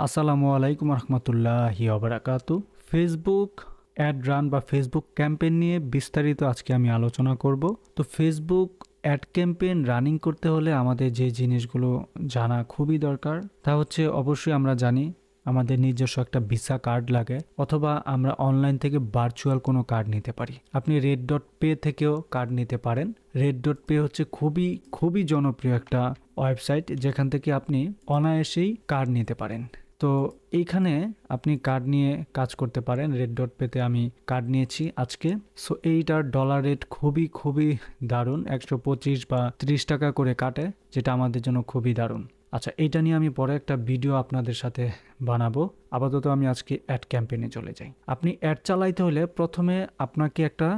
আসসালামু আলাইকুম রহমতুল্লাহি ওবারাকাতু। ফেসবুক অ্যাড রান বা ফেসবুক ক্যাম্পেইন নিয়ে বিস্তারিত আজকে আমি আলোচনা করব। তো ফেসবুক অ্যাড ক্যাম্পেইন রানিং করতে হলে আমাদের যে জিনিসগুলো জানা খুবই দরকার তা হচ্ছে অবশ্যই আমরা জানি আমাদের নিজস্ব একটা ভিসা কার্ড লাগে, অথবা আমরা অনলাইন থেকে ভার্চুয়াল কোনো কার্ড নিতে পারি। আপনি রেড ডট পে থেকেও কার্ড নিতে পারেন। রেড ডট পে হচ্ছে খুবই খুবই জনপ্রিয় একটা ওয়েবসাইট যেখান থেকে আপনি অনায়াসেই কার্ড নিতে পারেন। তো এইখানে আপনি কার্ড নিয়ে কাজ করতে পারেন। রেড ডট পেতে আমি কার্ড নিয়েছি আজকে। সো এইটার ডলার রেট খুবই খুবই দারুণ, 125 বা 30 টাকা করে কাটে, যেটা আমাদের জন্য খুবই দারুণ। আচ্ছা, এইটা নিয়ে আমি পরে একটা ভিডিও আপনাদের সাথে বানাবো। আপাতত আমি আজকে অ্যাড ক্যাম্পেইনে চলে যাই। আপনি অ্যাড চালাইতে হলে প্রথমে আপনাকে একটা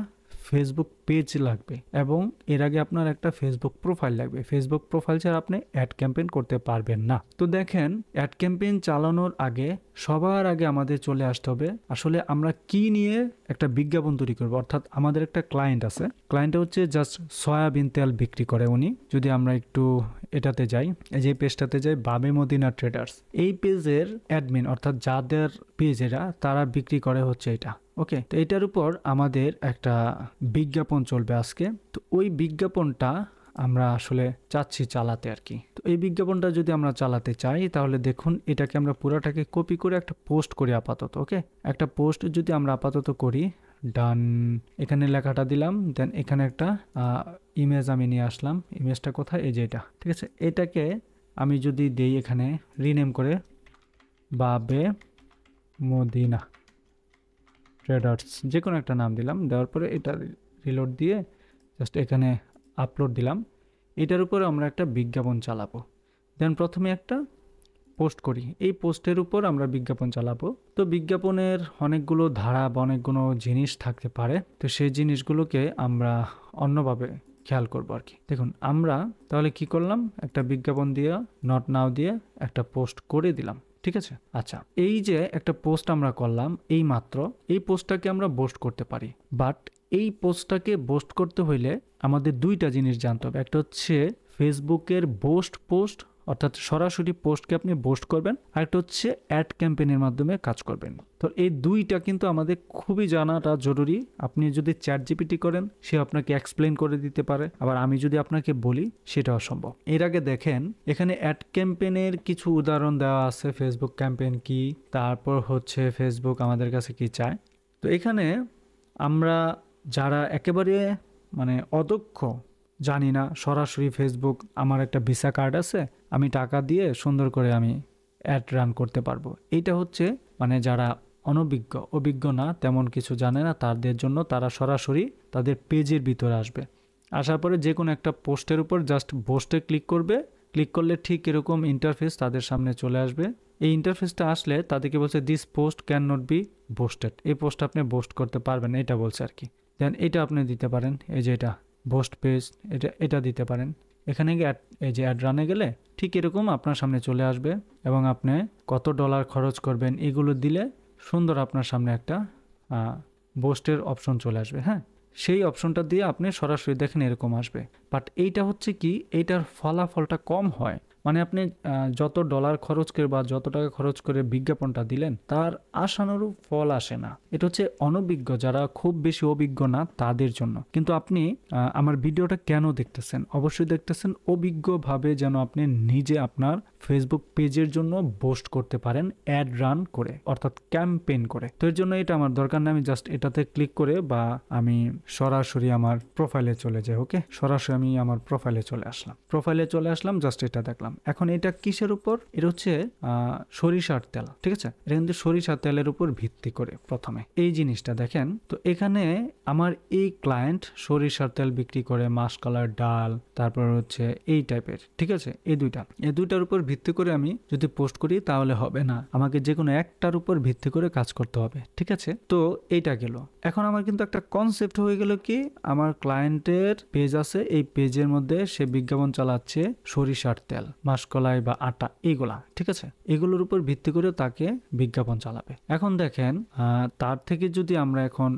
ফেসবুক পেজ লাগবে এবং এর আগে আপনার একটা ফেসবুক প্রোফাইল লাগবে। ফেসবুক প্রোফাইল ছাড়া আপনি অ্যাড ক্যাম্পেইন করতে পারবেন না। তো দেখেন, অ্যাড ক্যাম্পেইন চালানোর আগে সবার আগে আমাদের চলে আসতে হবে আসলে আমরা কি নিয়ে একটা বিজ্ঞাপন তৈরি করবো। অর্থাৎ আমাদের একটা ক্লায়েন্ট আছে, ক্লায়েন্টটা হচ্ছে জাস্ট সয়াবিন তেল বিক্রি করে উনি। যদি আমরা একটু এটাতে যাই, এই যে পেজটাতে যাই, বাবে মদিনা ট্রেডার্স, এই পেজের অ্যাডমিন অর্থাৎ যাদের পেজ এরা তারা বিক্রি করে হচ্ছে এটা। ওকে, তো এটার উপর আমাদের একটা বিজ্ঞাপন চলবে আজকে। তো ওই বিজ্ঞাপনটা আমরা আসলে চাচ্ছি চালাতে আর কি। তো এই বিজ্ঞাপনটা যদি আমরা চালাতে চাই তাহলে দেখুন, এটাকে আমরা পুরাটাকে কপি করে একটা পোস্ট করি আপাতত। ওকে, একটা পোস্ট যদি আমরা আপাতত করি, ডান, এখানে লেখাটা দিলাম, দেন এখানে একটা ইমেজ আমি নিয়ে আসলাম। ইমেজটা কোথায়? এই যে এটা, ঠিক আছে। এটাকে আমি যদি দেই এখানে রিনেম করে বাবে মদিনা ট্রেডার্স, যে কোনো একটা নাম দিলাম। দেওয়ার পরে এটা রিলোড দিয়ে জাস্ট এখানে আপলোড দিলাম। এটার উপর আমরা একটা বিজ্ঞাপন চালাবো। দেন প্রথমে একটা পোস্ট করি, এই পোস্টের উপর আমরা বিজ্ঞাপন চালাবো। তো বিজ্ঞাপনের অনেকগুলো ধারা বা অনেকগুলো জিনিস থাকতে পারে, তো সেই জিনিসগুলোকে আমরা অন্যভাবে খেয়াল করবো আর কি। দেখুন, আমরা তাহলে কি করলাম, একটা বিজ্ঞাপন দিয়ে নট নাও দিয়ে একটা পোস্ট করে দিলাম, ঠিক আছে। আচ্ছা, এই যে একটা পোস্ট আমরা করলাম এই মাত্র, এই পোস্টটাকে আমরা বোস্ট করতে পারি। বাট এই পোস্টটাকে বোস্ট করতে হইলে আমাদের দুইটা জিনিস জানতে হবে। একটা হচ্ছে ফেসবুকের বোস্ট পোস্ট, অর্থাৎ সরাসরি পোস্টকে আপনি বোস্ট করবেন, আর একটা হচ্ছে অ্যাড ক্যাম্পেইনের মাধ্যমে কাজ করবেন। তো এই দুইটা কিন্তু আমাদের খুবই জানাটা জরুরি। আপনি যদি চ্যাট জিপিটি করেন, সে আপনাকে এক্সপ্লেন করে দিতে পারে, আবার আমি যদি আপনাকে বলি সেটা অসম্ভব। এর আগে দেখেন, এখানে অ্যাড ক্যাম্পেইনের কিছু উদাহরণ দেওয়া আছে, ফেসবুক ক্যাম্পেইন কি, তারপর হচ্ছে ফেসবুক আমাদের কাছে কি চায়। তো এখানে আমরা যারা একেবারে অদক্ষ, জানি না সরাসরি ফেসবুক, আমার একটা ভিসা কার্ড আছে, আমি টাকা দিয়ে সুন্দর করে আমি অ্যাড রান করতে পারবো, এইটা হচ্ছে যারা অভিজ্ঞ না, তেমন কিছু জানে না, তাদের জন্য তারা সরাসরি তাদের পেজের ভিতরে আসবে। আসার পরে যে কোনো একটা পোস্টের উপর জাস্ট পোস্টে ক্লিক করবে। ক্লিক করলে ঠিক এরকম ইন্টারফেস তাদের সামনে চলে আসবে। এই ইন্টারফেসটা আসলে তাদেরকে বলছে this post can not be boosted, এই পোস্ট আপনি বোস্ট করতে পারবেন, এটা বলছে আর কি। দেন এটা আপনি দিতে পারেন, এই যে এটা বোস্ট পেজ, এটা দিতে পারেন। এখানে গিয়ে এই যে অ্যাড রানে গেলে ঠিক এরকম আপনার সামনে চলে আসবে, এবং আপনি কত ডলার খরচ করবেন এগুলো দিলে সুন্দর আপনার সামনে একটা বোস্টের অপশন চলে আসবে। হ্যাঁ, সেই অপশনটা দিয়ে আপনি সরাসরি দেখেন এরকম আসবে। বাট এইটা হচ্ছে কি, এইটার ফলাফলটা কম হয়। আপনি যত ডলার খরচ করে বা যত টাকা খরচ করে বিজ্ঞাপনটা দিলেন, তার আশানুরূপ ফল আসে না। এটা হচ্ছে অনভিজ্ঞ, যারা খুব বেশি অভিজ্ঞ না তাদের জন্য। কিন্তু আপনি আমার ভিডিওটা কেন দেখতেছেন? অবশ্যই দেখতেছেন অভিজ্ঞভাবে, যেন আপনি নিজে আপনার ফেসবুক পেজের জন্য পোস্ট করতে পারেন অ্যাড রান করে, অর্থাৎ ক্যাম্পেইন করে। তো এর জন্য এটা আমার দরকার না, আমি জাস্ট এটাতে ক্লিক করে বা আমি সরাসরি আমার প্রোফাইলে চলে যাই। ওকে, সরাসরি আমি আমার প্রোফাইলে চলে আসলাম, জাস্ট এটা দেখলাম। এখন এটা কিসের উপর? এটা হচ্ছে সরিষার তেল, ঠিক আছে। এটা কিন্তু সরিষার তেলের উপর ভিত্তি করে প্রথমে এই জিনিসটা দেখেন। তো এখানে আমার এই ক্লায়েন্ট সরিষার তেল বিক্রি করে, মাসকলার ডাল, তারপর হচ্ছে এই টাইপের, ঠিক আছে। এই দুইটার উপর ভিত্তি করে আমি যদি পোস্ট করি তাহলে হবে না, আমাকে যে কোনো একটার উপর ভিত্তি করে কাজ করতে হবে, ঠিক আছে। তো এইটা গেল। এখন আমার কিন্তু একটা কনসেপ্ট হয়ে গেল কি, আমার ক্লায়েন্টের পেজ আছে, এই পেজের মধ্যে সে বিজ্ঞাপন চালাচ্ছে সরিষার তেল, মাসকলাই বা আটা, এগুলা, ঠিক আছে। এগুলোর উপর ভিত্তি করে তাকে বিজ্ঞাপন চালাবে। এখন দেখেন, তার থেকে যদি আমরা এখন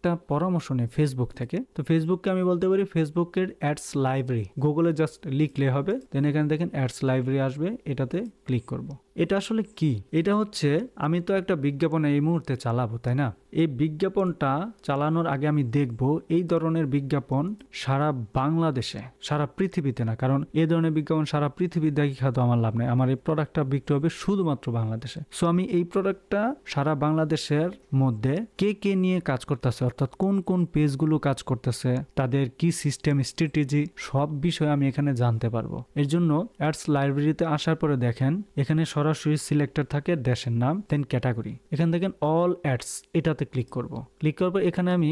একটা পরামর্শ নেই ফেসবুক থেকে। তো ফেসবুককে আমি বলতে পারি ফেসবুকের অ্যাডস লাইব্রেরি, গুগলে জাস্ট লিখলে হবে, দেন এখানে দেখেন অ্যাডস লাইব্রেরি আসবে, এটাতে ক্লিক করব। এটা আসলে কি? এটা হচ্ছে আমি তো একটা বিজ্ঞাপন এই মুহূর্তে চালাবো, তাই না? এই বিজ্ঞাপনটা চালানোর আগে আমি দেখব এই ধরনের বিজ্ঞাপন সারা বাংলাদেশে, সারা পৃথিবীতে না, কারণ এই ধরনের বিজ্ঞাপন সারা পৃথিবী দেখা তো আমার লাভ নেই। আমার এই প্রোডাক্টটা বিক্রি হবে শুধুমাত্র বাংলাদেশে। সো আমি এই প্রোডাক্টটা সারা বাংলাদেশের মধ্যে কে কে নিয়ে কাজ করতেছে, অর্থাৎ কোন কোন পেজগুলো কাজ করতেছে, তাদের কি সিস্টেম স্ট্র্যাটেজি, সব বিষয়ে আমি এখানে জানতে পারবো। এর জন্য অ্যাডস লাইব্রেরিতে আসার পরে দেখেন এখানে সরাসরি সিলেক্টর থাকে দেশের নাম, দেন ক্যাটাগরি, এখান দেখেন অল অ্যাডস, এটাতে ক্লিক করব। ক্লিক করবো, এখানে আমি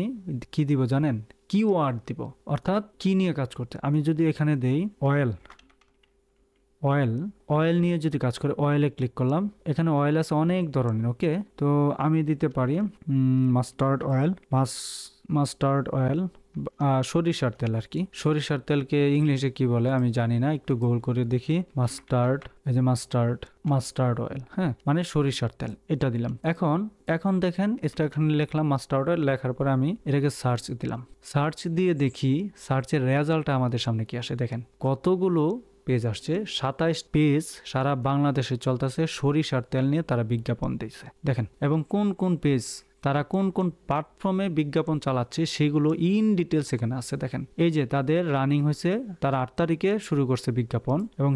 কি দিব জানেন? কিওয়ার্ড দিব, অর্থাৎ কি নিয়ে কাজ করতে। আমি যদি এখানে দেই অয়েল, অয়েল নিয়ে যদি কাজ করে, অয়েলে ক্লিক করলাম, এখানে অয়েল আছে অনেক ধরনের। ওকে, তো আমি দিতে পারি মাস্টার্ড অয়েল, মাস্টার্ড অয়েল, সরিষার তেল আর কি। সরিষার তেলকে ইংলিশে কি বলে আমি জানি না, একটু গোল করে দেখি। মাস্টার্ড, এই যে মাস্টার্ড অয়েল, হ্যাঁ, মানে সরিষার তেল, এটা দিলাম। এখন দেখেন এটা এখানে লিখলাম মাস্টার্ড অয়েল, লেখার পরে আমি এটাকে সার্চ দিলাম। সার্চ দিয়ে দেখি সার্চের রেজাল্টটা আমাদের সামনে কি আসে। দেখেন কতগুলো পেজ আসছে, 27 পেজ সারা বাংলাদেশে চলতেছে সরিষার তেল নিয়ে তারা বিজ্ঞাপন দিচ্ছে। দেখেন, এবং কোন কোন পেজ, তারা কোন কোন প্ল্যাটফর্মে বিজ্ঞাপন চালাচ্ছে সেগুলো ইন ডিটেলস এখানে আছে। দেখেন এই যে তাদের রানিং হয়েছে, তারা 8 তারিখে শুরু করছে বিজ্ঞাপন, এবং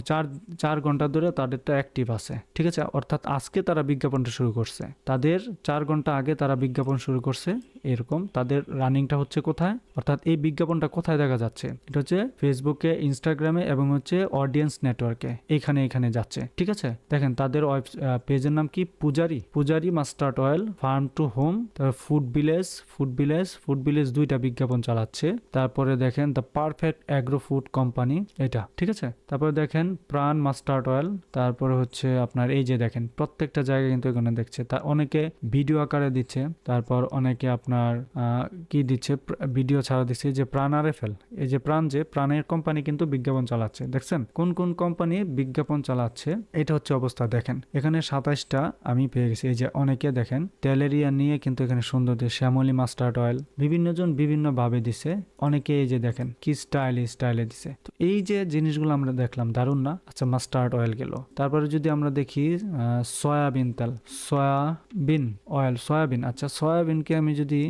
4 ঘন্টা ধরে তাদেরটা অ্যাক্টিভ আছে। ঠিক আছে, অর্থাৎ আজকে তারা বিজ্ঞাপনটা শুরু করছে, তাদের 4 ঘন্টা আগে তারা বিজ্ঞাপন শুরু করছে। এরকম তাদের রানিংটা হচ্ছে কোথায়, অর্থাৎ এই বিজ্ঞাপনটা কোথায় দেখা যাচ্ছে, এটা হচ্ছে ফেসবুকে, ইনস্টাগ্রামে, এবং হচ্ছে অডিয়েন্স নেটওয়ার্কে, এখানে যাচ্ছে। ঠিক আছে, দেখেন তাদের পেজের নাম কি, Pujari mustard oil, farm to home, তারপর ফুড ভিলেজ 2টা বিজ্ঞাপন চালাচ্ছে। তারপরে দেখেন the perfect agro food company, এটা। ঠিক আছে, তারপরে দেখেন প্রাণ মাস্টার্ড অয়েল, তারপরে হচ্ছে আপনার এই যে দেখেন প্রত্যেকটা জায়গায় কিন্তু এখানে দেখছে, তা অনেকে ভিডিও আকারে দিচ্ছে, তারপর অনেকে আপনার কি দিচ্ছে, ভিডিও ছাড়া দিচ্ছে। যে প্রাণ RFL, এই যে প্রাণের কোম্পানি কিন্তু বিজ্ঞাপন চালাচ্ছে। দেখছেন কোন কোন কোম্পানি বিজ্ঞাপন চালাচ্ছে, এটা হচ্ছে অবস্থা। দেখেন এখানে 27টা আমি পেয়ে গেছি। এই যে অনেকে দেখেন তেলেরিয়া নিয়ে কিন্তু এখানে সুন্দর দিয়ে শ্যামলী মাস্টার্ড অয়েল, বিভিন্ন জন বিভিন্ন ভাবে দিছে। অনেকে এই যে দেখেন কি স্টাইলে দিছে। তো এই যে জিনিসগুলো আমরা দেখলাম, দারুণ না? আচ্ছা, মাস্টার্ড অয়েল গেল। তারপরে যদি আমরা দেখি সয়াবিন তেল, সয়াবিন, আচ্ছা সয়াবিনকে আমি যদি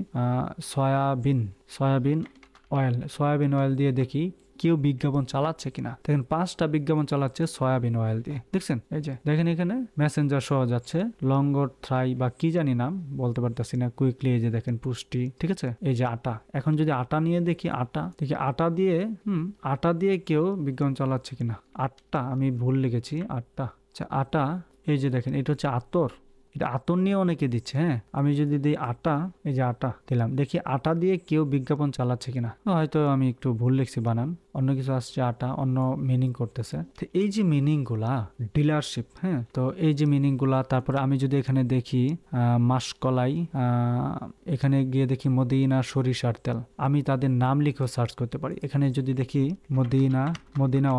সয়াবিন অয়েল দিয়ে দেখি কেউ বিজ্ঞাপন চালাচ্ছে কিনা। দেখেন 5টা বিজ্ঞাপন চালাচ্ছে সয়াবিন অয়েল দিয়ে। দেখছেন এই যে দেখেন এখানে মেসেঞ্জার সহ যাচ্ছে, লঙ্গর থ্রাই বা কি জানি নাম, বলতে পারতেছি না কুইকলি। এই যে দেখেন পুষ্টি। ঠিক আছে, এই যে আটা, এখন যদি আটা নিয়ে দেখি, আটা দিয়ে কেউ বিজ্ঞাপন চালাচ্ছে কিনা। আমি ভুল লিখেছি, আচ্ছা আটা, এই যে দেখেন এটা হচ্ছে আতর, এটা আতর নিয়ে অনেকে দিচ্ছে। হ্যাঁ, আমি যদি দিই আটা, এই যে আটা দিলাম, দেখি আটা দিয়ে কেউ বিজ্ঞাপন চালাচ্ছে কিনা। হয়তো আমি একটু ভুল লিখছি বানান, অন্য কিছু আসছে, আটা অন্য মিনিং করতেছে। তো এই যে মিনিং গুলা, ডিলারশিপ, হ্যাঁ, তো এই যে মিনিং গুলা। তারপরে আমি যদি এখানে দেখি মাসকলাই, এখানে গিয়ে দেখি মদিনা সরিষার তেল, আমি তাদের নাম লিখেও সার্চ করতে পারি। এখানে যদি দেখি মদিনা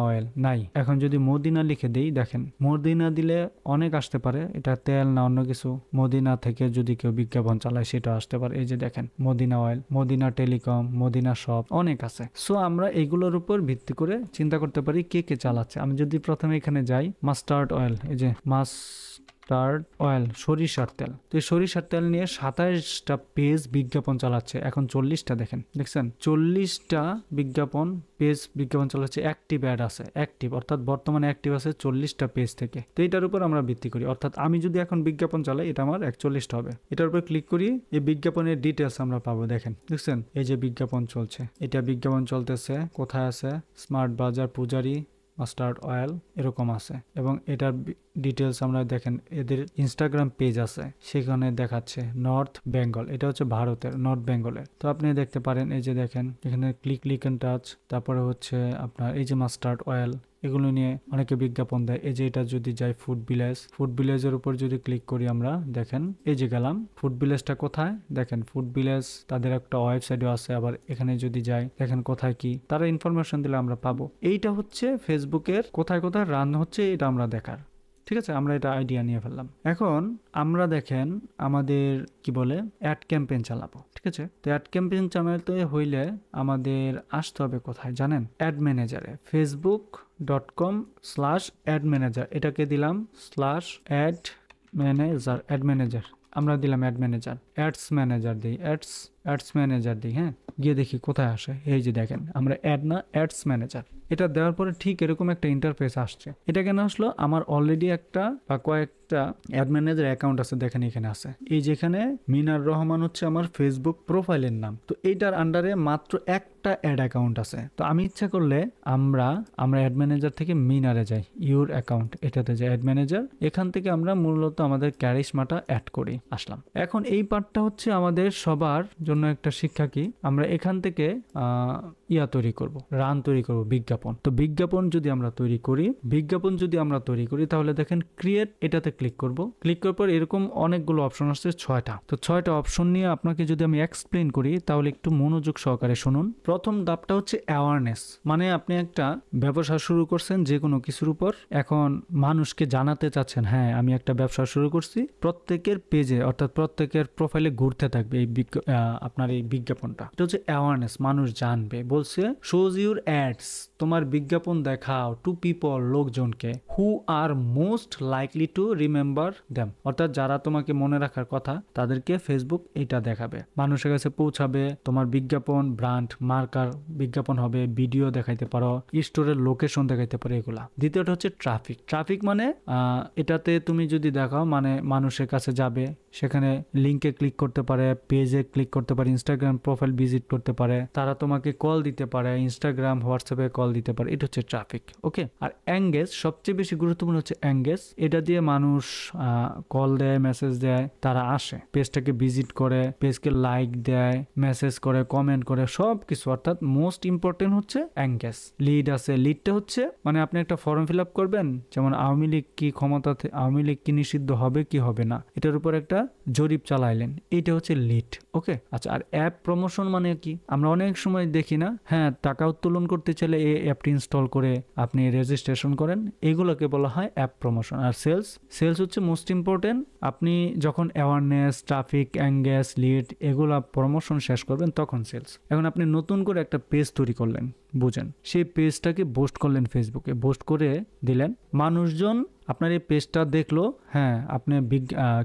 অয়েল নাই। এখন যদি মদিনা লিখে দেই, দেখেন মদিনা দিলে অনেক আসতে পারে, এটা তেল না অন্য কিছু। মদিনা থেকে যদি কেউ বিজ্ঞাপন চালায় সেটা আসতে পারে। এই যে দেখেন Medina oil, Medina telecom, Medina shop, অনেক আছে। সো আমরা এগুলোর উপর ভিত্তি করে চিন্তা করতে পারি কে কে চালাচ্ছে। আমি যদি প্রথমে এখানে যাই মাস্টার্ড অয়েল, এই যে মাস্টার্ড অয়েল সরিষার তেল, তো এই সরিষার তেল নিয়ে 27টা পেজ বিজ্ঞাপন চালাচ্ছে। এখন 40টা দেখছেন 40টা বিজ্ঞাপন চালাচ্ছে। অ্যাক্টিভ অ্যাড আছে, অর্থাৎ বর্তমানে অ্যাক্টিভ আছে 40টা পেজ থেকে। তো এটার উপর আমরা ভিত্তি করি, অর্থাৎ আমি যদি এখন বিজ্ঞাপন চালাই এটা আমার 41টা হবে। এটার উপর ক্লিক করি, এই বিজ্ঞাপনের ডিটেলস আমরা পাবো। দেখছেন এই যে বিজ্ঞাপন চলছে, এটা বিজ্ঞাপন চলতেছে কোথায় আছে, স্মার্ট বাজার, পূজারি মাস্টার্ড অয়েল, এরকম আছে। এবং এটার ডিটেলস আমরা দেখেন, এদের ইনস্টাগ্রাম পেজ আছে, সেখানে দেখাচ্ছে নর্থ বেঙ্গল, এটা হচ্ছে ভারতের নর্থ বেঙ্গলের। তো আপনি দেখতে পারেন, এই যে দেখেন এখানে ক্লিক এন্ড টাচ, তারপরে হচ্ছে আপনার এই যে মাস্টার্ড অয়েল, এগুলো নিয়ে অনেকে বিজ্ঞাপন দেয়। এই যে এটা যদি যাই ফুড ভিলেজের উপর যদি ক্লিক করি আমরা, দেখেন এই যে গেলাম, ফুড ভিলেজটা কোথায়, দেখেন ফুড ভিলেজ তাদের একটা ওয়েবসাইটও আছে। আবার এখানে যদি যাই, দেখেন কোথায় কি তারা ইনফরমেশন দিলে আমরা পাবো। এইটা হচ্ছে ফেসবুকের কোথায় রান হচ্ছে, এটা আমরা দেখার। ঠিক আছে, আমরা এটা আইডিয়া নিয়ে ফেললাম। এখন আমরা দেখেন আমাদের কি বলে অ্যাড ক্যাম্পেইন চালাবো, ঠিক আছে। তো অ্যাড ক্যাম্পেইন চালাতে হইলে আমাদের আসতে হবে কোথায় জানেন, অ্যাড ম্যানেজারে, facebook.com/অ্যাড ম্যানেজার, এটাকে দিলাম /অ্যাড ম্যানেজার, আমরা দিলাম অ্যাড ম্যানেজার, অ্যাডস ম্যানেজার দিই, হ্যাঁ, গিয়ে দেখি কোথায় আসে। এই যে দেখেন আমরা অ্যাড না অ্যাডস ম্যানেজার, এটা দেওয়ার পরে ঠিক এরকম একটা ইন্টারফেস আসছে। এটা কেন আসলো, আমার অলরেডি একটা বা কয়েকটা অ্যাড ম্যানেজার অ্যাকাউন্ট আছে, দেখেন এখানে আছে, এই যেখানে মিনার রহমান হচ্ছে আমার ফেসবুক প্রোফাইলের নাম। তো এইটার আন্ডারে মাত্র একটা অ্যাড অ্যাকাউন্ট আছে। তো আমি ইচ্ছা করলে আমরা অ্যাড ম্যানেজার থেকে মিনারে যাই, ইউর অ্যাকাউন্ট এটাতে যাই, অ্যাড ম্যানেজার, এখান থেকে আমরা মূলত আমাদের ক্যারিশমাটা অ্যাড করি, আসলাম। এখন এই পার্টটা হচ্ছে আমাদের সবার জন্য একটা শিক্ষা কি, আমরা এখান থেকে তৈরি করব, রান তৈরি করব, বিজ্ঞাপন। তো বিজ্ঞাপন যদি আমরা তৈরি করি তাহলে দেখেন ক্রিয়েট, এটাতে ক্লিক করব। ক্লিক করার পর এরকম অনেকগুলো অপশন আসছে, 6টা। তো 6টা অপশন নিয়ে আপনাকে যদি আমি এক্সপ্লেন করি তাহলে একটু মনোযোগ সহকারে শুনুন। প্রথম ধাপটা হচ্ছে অ্যাওয়ারনেস, মানে আপনি একটা ব্যবসা শুরু করছেন যে কোনো কিছুর উপর, এখন মানুষকে জানাতে চাচ্ছেন হ্যাঁ আমি একটা ব্যবসা শুরু করছি, প্রত্যেকের পেজে অর্থাৎ প্রত্যেকের প্রোফাইলে ঘুরতে থাকবে এই আপনার এই বিজ্ঞাপনটা। এটা হচ্ছে অ্যাওয়ারনেস, মানুষ জানবে। বলছে শোজ ইউর অ্যাডস, তোমার বিজ্ঞাপন দেখাও টু পিপল, লোকজনকে, who are most likely to remember them, অর্থাৎ যারা তোমাকে মনে রাখার কথা তাদেরকে ফেসবুক এটা দেখাবে, মানুষের কাছে পৌঁছাবে। তোমার বিজ্ঞাপন ব্র্যান্ড মার্কার বিজ্ঞাপন হবে, ভিডিও দেখাইতে পারো, স্টোরের লোকেশন দেখাইতে পারো, এগুলা। দ্বিতীয়টা হচ্ছে ট্রাফিক মানে এটাতে তুমি যদি দেখাও মানে মানুষের কাছে যাবে, সেখানে লিঙ্কে ক্লিক করতে পারে, পেজে ক্লিক করতে পারে, ইনস্টাগ্রাম প্রোফাইল ভিজিট করতে পারে, তারা তোমাকে কল দিতে পারে, ইনস্টাগ্রাম হোয়াটসঅ্যাপে কল দিতে পারে, এটা হচ্ছে ট্রাফিক। ওকে, আর এঙ্গেজ সবচেয়ে বেশি গুরুত্বপূর্ণ হচ্ছে এঙ্গেজ, এটা দিয়ে মানুষ কল দেয়, মেসেজ দেয়, তারা আসে, পেজটাকে ভিজিট করে, পেজকে লাইক দেয়, মেসেজ করে, কমেন্ট করে, সব কিছু। অর্থাৎ মোস্ট ইম্পর্টেন্ট হচ্ছে এঙ্গেজ। লিড আছে, লিডটা হচ্ছে মানে আপনি একটা ফর্ম ফিল আপ করবেন, যেমন আওয়ামী লীগ কি নিষিদ্ধ হবে কি হবে না, এটার উপর একটা জরিপ চালাইলেন, এইটা হচ্ছে লিড। ওকে, আচ্ছা, আর অ্যাপ প্রমোশন মানে কি, আমরা অনেক সময় দেখি না, হ্যাঁ টাকা উত্তোলন করতে চাইলে এই অ্যাপটি ইনস্টল করে আপনি রেজিস্ট্রেশন করেন, এগুলোকে বলা হয় অ্যাপ প্রমোশন। আর সেলস হচ্ছে মোস্ট ইম্পর্টেন্ট, আপনি যখন অ্যাওয়ারনেস, ট্রাফিক, এঙ্গেজ, লিড এগুলা প্রমোশন শেষ করবেন তখন সেলস। এখন আপনি নতুন করে একটা পেজ তৈরি করলেন, বুঝেন, সেই পেজটাকে পোস্ট করলেন, ফেসবুকে পোস্ট করে দিলেন, মানুষজন আপনার এই পেজটা দেখলো, হ্যাঁ আপনি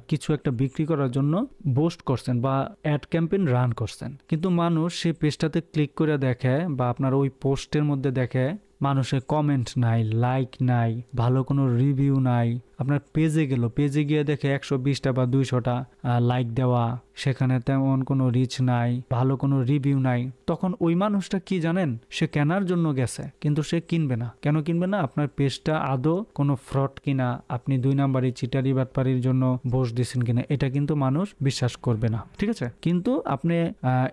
কিছু একটা বিক্রি করার জন্য পোস্ট করছেন বা অ্যাড ক্যাম্পেইন রান করছেন, কিন্তু মানুষ সেই পেজটাতে ক্লিক করে দেখে বা আপনার ওই পোস্টের মধ্যে দেখে মানুষের কমেন্ট নাই, লাইক নাই, ভালো কোনো রিভিউ নাই। আপনার পেজে গিয়ে দেখে 120টা বা 200টা লাইক দেওয়া, সেখানে তেমন কোনো রিচ নাই, ভালো কোনো রিভিউ নাই, তখন ওই মানুষটা কি জানেন, সে কেনার জন্য গেছে কিন্তু সে কিনবে না। কেন কিনবে না? আপনার পেজটা আদৌ কোনো ফ্রড কিনা, আপনি 2 নাম্বারি চিটারি বাটপারির জন্য বস দিচ্ছেন কিনা, এটা কিন্তু মানুষ বিশ্বাস করবে না, ঠিক আছে। কিন্তু আপনি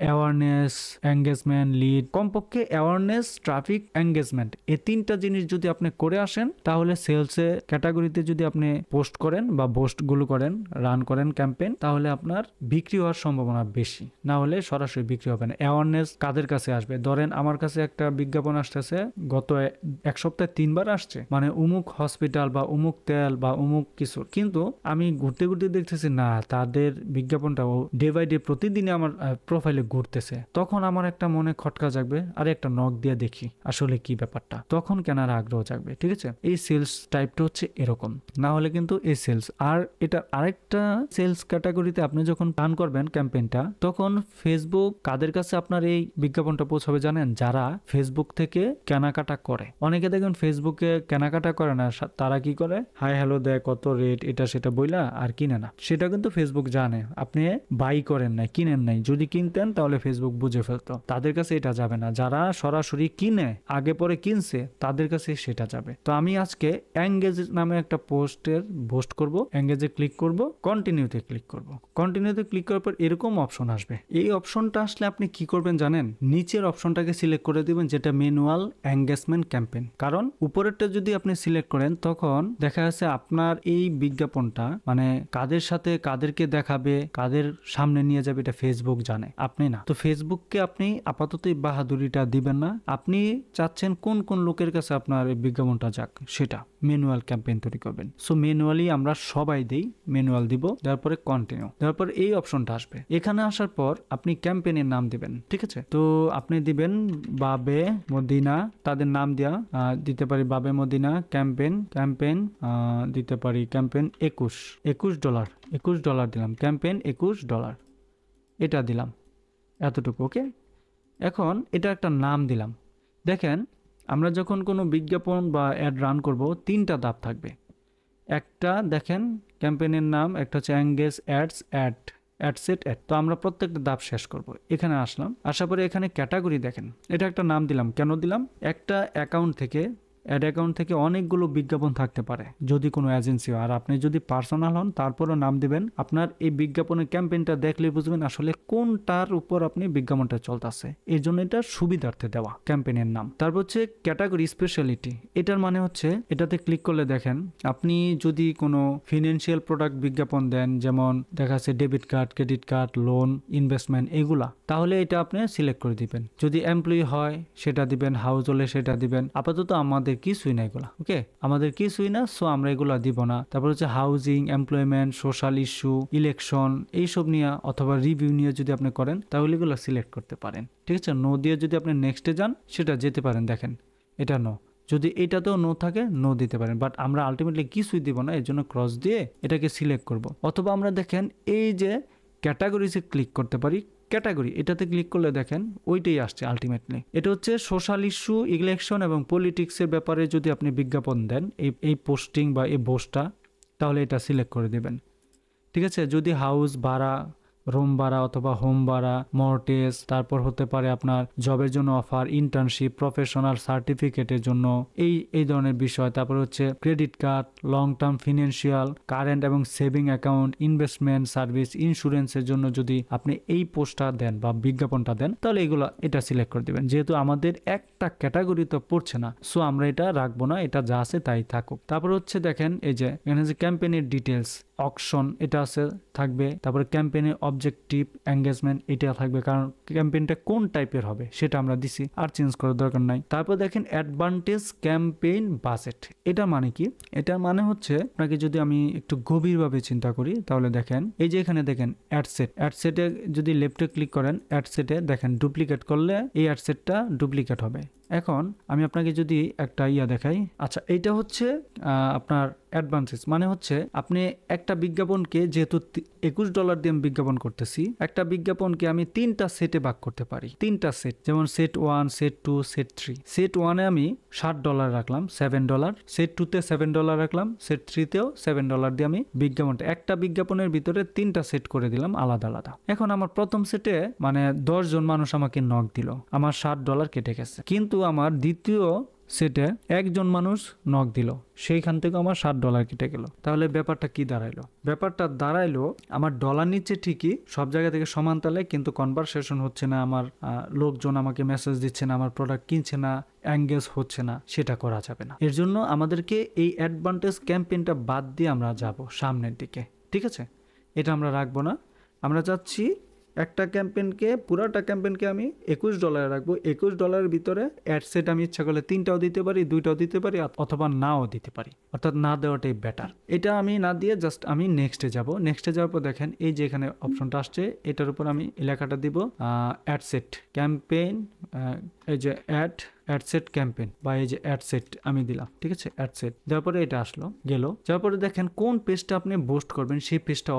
অ্যাওয়ারনেস, এঙ্গেজমেন্ট, লিড, কমপক্ষে অ্যাওয়ারনেস, ট্রাফিক, এঙ্গেজমেন্ট, এই 3টা জিনিস যদি আপনি করে আসেন তাহলে সেলসে ক্যাটাগরিতে যদি আপনি পোস্ট করেন বা পোস্টগুলো করেন, রান করেন ক্যাম্পেইন, তাহলে আপনার বিক্রি হওয়ার সম্ভাবনা বেশি, না হলে সরাসরি বিক্রি হবে না। অ্যাওয়ারনেস কাদের কাছে আসবে, ধরেন আমার কাছে একটা বিজ্ঞাপন আসতেছে, গত 1 সপ্তাহে 3 বার আসছে, মানে অমুক হসপিটাল বা অমুক তেল বা অমুক কিছু, কিন্তু আমি ঘুরতে দেখতেছি না তাদের বিজ্ঞাপনটা ডে বাই ডে প্রতিদিনই আমার প্রোফাইলে ঘুরতেছে, তখন আমার একটা মনে খটকা জাগবে, আর একটা নক দিয়ে দেখি আসলে কি ব্যাপারটা, তখন কেনার আগ্রহ জাগবে, ঠিক আছে। এই সেলস টাইপটা হচ্ছে এরকম, না হলে কিন্তু এই সেলস। আর এটা আরেকটা সেলস ক্যাটাগরিতে আপনি যখন রান করবেন ক্যাম্পেইনটা, তখন ফেসবুক কাদের কাছে আপনার এই বিজ্ঞাপনটা পৌঁছাবে জানেন, যারা ফেসবুক থেকে কেনাকাটা করে। অনেকে দেখবেন ফেসবুকে কেনাকাটা করে না, তারা কি করে, হাই হ্যালো দেয়, কত রেট, এটা সেটা বইলা আর কিনে না। সেটা কিন্তু ফেসবুক জানে আপনি বাই করেন নাই, কিনেন নাই, যদি কিনতেন তাহলে ফেসবুক বুঝে ফেলতো, তাদের কাছে এটা যাবে না। যারা সরাসরি কিনে, আগে পরে কিনছে, তাদের কাছে সেটা যাবে। তো আমি আজকে এঙ্গেজ নামে একটা পোস্ট করব, এঙ্গেজে ক্লিক করব, কন্টিনিউতে ক্লিক করব। কন্টিনিউতে ক্লিক করার পর এরকম অপশন আসবে। এই অপশনটা আসলে আপনি কি করবেন জানেন, নিচের অপশনটাকে সিলেক্ট করে দিবেন, যেটা ম্যানুয়াল এঙ্গেজমেন্ট ক্যাম্পেইন। কারণ উপরেরটা যদি আপনি সিলেক্ট করেন তখন দেখা যাচ্ছে আপনার এই বিজ্ঞাপনটা মানে কাদের সাথে কাদেরকে দেখাবে, কাদের সামনে নিয়ে যাবে, এটা ফেসবুক জানে, আপনি না। তো ফেসবুককে আপনি আপাতত বাহাদুরিটা দিবেন না, আপনি চাচ্ছেন কোন কোন লোকের কাছে আপনার এই বিজ্ঞাপনটা যাক, সেটা ম্যানুয়াল ক্যাম্পেইন তৈরি করবেন। সো ম্যানুয়ালি আমরা সবাই দেই, ম্যানুয়াল দিব, তারপরে কন্টিনিউ, তারপর এই অপশনটা আসবে। এখানে আসার পর আপনি ক্যাম্পেইনের নাম দিবেন, ঠিক আছে? তো আপনি দিবেন বাবে মদিনা, তাদের নাম দিয়া দিতে পারি বাবে মদিনা ক্যাম্পেইন দিতে পারি ক্যাম্পেইন $21 $21 দিলাম, ক্যাম্পেইন $21 এটা দিলাম, এতটুকু। ওকে, এখন এটা একটা নাম দিলাম। দেখেন আমরা যখন কোনো বিজ্ঞাপন বা অ্যাড রান করব, 3টা ধাপ থাকবে। একটা দেখেন ক্যাম্পেইনের নাম, একটা হচ্ছে এঙ্গেজ অ্যাডসেট অ্যাড। তো আমরা প্রত্যেকটা ধাপ শেষ করব। এখানে আসলাম, আসার পরে এখানে ক্যাটাগরি দেখেন, এটা একটা নাম দিলাম। কেন দিলাম? একটা অ্যাকাউন্ট থেকে অ্যাড অ্যাকাউন্ট থেকে অনেকগুলো বিজ্ঞাপন থাকতে পারে যদি কোনো এজেন্সি, আর আপনি যদি পার্সোনাল হন তারপরও নাম দিবেন। আপনার এই বিজ্ঞাপনের ক্যাম্পেইনটা দেখলে বুঝবেন আসলে কোনটার উপর আপনি বিজ্ঞাপনটা চলতেছে, এই জন্য এটা সুবিধার্থে দেওয়া ক্যাম্পেইনের নাম। তারপর হচ্ছে ক্যাটাগরি স্পেশালিটি, এটার মানে হচ্ছে এটাতে ক্লিক করলে দেখেন আপনি যদি কোনো ফিনান্সিয়াল প্রোডাক্ট বিজ্ঞাপন দেন, যেমন দেখা যাচ্ছে debit card, credit card, loan, investment, এগুলা, তাহলে এটা আপনি সিলেক্ট করে দিবেন। যদি এমপ্লয়ি হয় সেটা দিবেন, হাউস হোল্ডে সেটা দিবেন। আপাতত আমাদের কিছুই না এগুলা, ওকে, আমাদের কিছুই না, সো আমরা এগুলা দিব না। তারপর হচ্ছে housing, employment, social issue, election, এইসব নিয়ে অথবা রিভিউ নিয়ে যদি আপনি করেন তাহলে এগুলো সিলেক্ট করতে পারেন, ঠিক আছে? নো দিয়ে যদি আপনি নেক্সটে যান সেটা যেতে পারেন। দেখেন এটা নো, যদি এটাতেও নো থাকে নো দিতে পারেন, বাট আমরা আলটিমেটলি কিছুই দিব না, এর জন্য ক্রস দিয়ে এটাকে সিলেক্ট করব। অথবা আমরা দেখেন এই যে ক্যাটাগরিজে ক্লিক করতে পারি, ক্যাটাগরি এটাতে ক্লিক করলে দেখেন ওইটাই আসছে আলটিমেটলি। এটা হচ্ছে সোশ্যাল ইস্যু, ইলেকশন এবং পলিটিক্সের ব্যাপারে যদি আপনি বিজ্ঞাপন দেন, এই পোস্টিং বা এই বোস্টটা, তাহলে এটা সিলেক্ট করে দেবেন, ঠিক আছে? যদি হাউস ভাড়া, রুম ভাড়া অথবা হোম ভাড়া, মর্টেজ, তারপর হতে পারে আপনার জবের জন্য অফার, ইন্টার্নশিপ, প্রফেশনাল সার্টিফিকেটের জন্য এই ধরনের বিষয়। তারপর হচ্ছে credit card, long term financial, current এবং সেভিং অ্যাকাউন্ট, ইনভেস্টমেন্ট সার্ভিস, ইন্স্যুরেন্সের জন্য যদি আপনি এই পোস্টটা দেন বা বিজ্ঞাপনটা দেন, তাহলে এগুলো এটা সিলেক্ট করে দিবেন। যেহেতু আমাদের একটা ক্যাটাগরি তো পড়ছে না, সো আমরা এটা রাখবো না, এটা যা আছে তাই থাকুক। তারপর হচ্ছে দেখেন এই যে এখানে যে ক্যাম্পেইনের ডিটেলস, অকশন এটা আছে থাকবে, তারপরে ক্যাম্পেইনের অবজেক্টিভ, এঙ্গেজমেন্ট এটা থাকবে, কারণ ক্যাম্পেইনটা কোন টাইপের হবে সেটা আমরা দিছি, আর চেঞ্জ করার দরকার নাই। তারপর দেখেন অ্যাডভান্টেজ ক্যাম্পেইন বাজেট, এটা মানে কি? এটা মানে হচ্ছে আপনাকে যদি আমি একটু গভীরভাবে চিন্তা করি তাহলে দেখেন এই যে এখানে দেখেন অ্যাডসেটে যদি লেফটে ক্লিক করেন, অ্যাডসেটে দেখেন ডুপ্লিকেট করলে এই অ্যাডসেটটা ডুপ্লিকেট হবে। এখন আমি আপনাকে যদি একটা দেখাই, আচ্ছা এইটা হচ্ছে আপনার অ্যাডভান্টেজ, মানে হচ্ছে আপনি একটা বিজ্ঞাপনকে, যেহেতু $21 দিয়ে আমি বিজ্ঞাপন করতেছি, একটা বিজ্ঞাপনকে আমি 3টা সেটে ভাগ করতে পারি, 3টা সেট, যেমন সেট 1, সেট 2, সেট 3। সেট 1-এ আমি $60 রাখলাম, $7, সেট 2-তে $7 রাখলাম, সেট 3-তেও $7 দিয়ে আমি বিজ্ঞাপনটা, একটা বিজ্ঞাপনের ভিতরে 3টা সেট করে দিলাম আলাদা আলাদা। এখন আমার প্রথম সেটে মানে 10 জন মানুষ আমাকে নক দিল, আমার $60 কেটে গেছে। কিন্তু আমার দ্বিতীয় সেটে একজন মানুষ নক দিল, সেইখান থেকে আমার $60 কেটে গেল। তাহলে ব্যাপারটা কি দাঁড়াইলো? ব্যাপারটা দাঁড়াইলো আমার ডলার নিচ্ছে ঠিকই সব জায়গা থেকে সমান তালে, কিন্তু কনভারসেশন হচ্ছে না, আমার লোকজন আমাকে মেসেজ দিচ্ছে না, আমার প্রোডাক্ট কিনছে না, এঙ্গেজ হচ্ছে না, সেটা করা যাবে না। এর জন্য আমাদেরকে এই অ্যাডভান্টেজ ক্যাম্পেইনটা বাদ দিয়ে আমরা যাব সামনের দিকে, ঠিক আছে? এটা আমরা রাখবো না, আমরা চাচ্ছি একটা ক্যাম্পেইনকে, পুরাটা ক্যাম্পেইনকে আমি $21 রাখবো। $21 ভিতরে অ্যাডসেট আমি ইচ্ছা করলে 3টাও দিতে পারি, 2টাও দিতে পারি, অথবা নাও দিতে পারি, অর্থাৎ না দেওয়াটাই বেটার। এটা আমি না দিয়ে জাস্ট আমি নেক্সটে যাব। নেক্সটে যাওয়ার পর দেখেন এই যে এখানে অপশনটা আসছে, এটার উপর আমি লেখাটা দিব অ্যাডসেট ক্যাম্পেইন, এই যে অ্যাডসেট ক্যাম্পেইন বা এই যে অ্যাডসেট আমি দিলাম, ঠিক আছে? অ্যাডসেট দেওয়ার পরে এটা আসলো, গেল। যাওয়ার পরে দেখেন কোন পেজটা আপনি বুস্ট করবেন, সেই পেজটা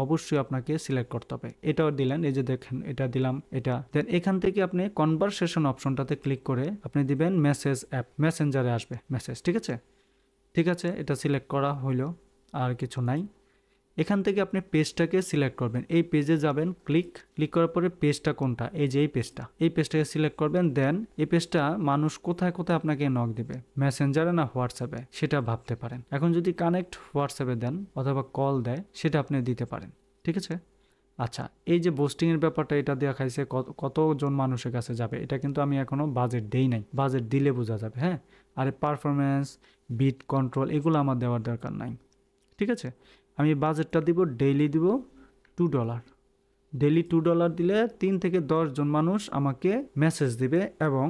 অবশ্যই আপনাকে সিলেক্ট করতে হবে। এটাও দিলেন, এই যে দেখেন এটা দিলাম, এটা দেন এখান থেকে আপনি কনভারসেশন অপশনটাতে ক্লিক করে আপনি দিবেন মেসেজ অ্যাপ, মেসেঞ্জারে আসবে মেসেজ, ঠিক আছে? এটা সিলেক্ট করা হইলো, আর কিছু নাই। এখান থেকে আপনি পেজটাকে সিলেক্ট করবেন, এই পেজে যাবেন, ক্লিক করার পরে পেজটা কোনটা, এই যে এই পেজটাকে সিলেক্ট করবেন। দেন এই পেজটা মানুষ কোথায় আপনাকে নক দিবে, মেসেঞ্জারে না হোয়াটসঅ্যাপে, সেটা ভাবতে পারেন। এখন যদি কানেক্ট হোয়াটসঅ্যাপে দেন অথবা কল দেয়, সেটা আপনি দিতে পারেন, ঠিক আছে? আচ্ছা, এই যে বোস্টিংয়ের ব্যাপারটা, এটা দেখাইছে কতজন মানুষের কাছে যাবে, এটা কিন্তু আমি এখনো বাজেট দেই নাই, বাজেট দিলে বোঝা যাবে। হ্যাঁ, আর পারফরমেন্স, বিট কন্ট্রোল, এগুলো আমার দেওয়ার দরকার নাই, ঠিক আছে? আমি বাজেটটা দিব, ডেইলি দিব $2, ডেইলি $2 দিলে 3 থেকে 10 জন মানুষ আমাকে মেসেজ দিবে এবং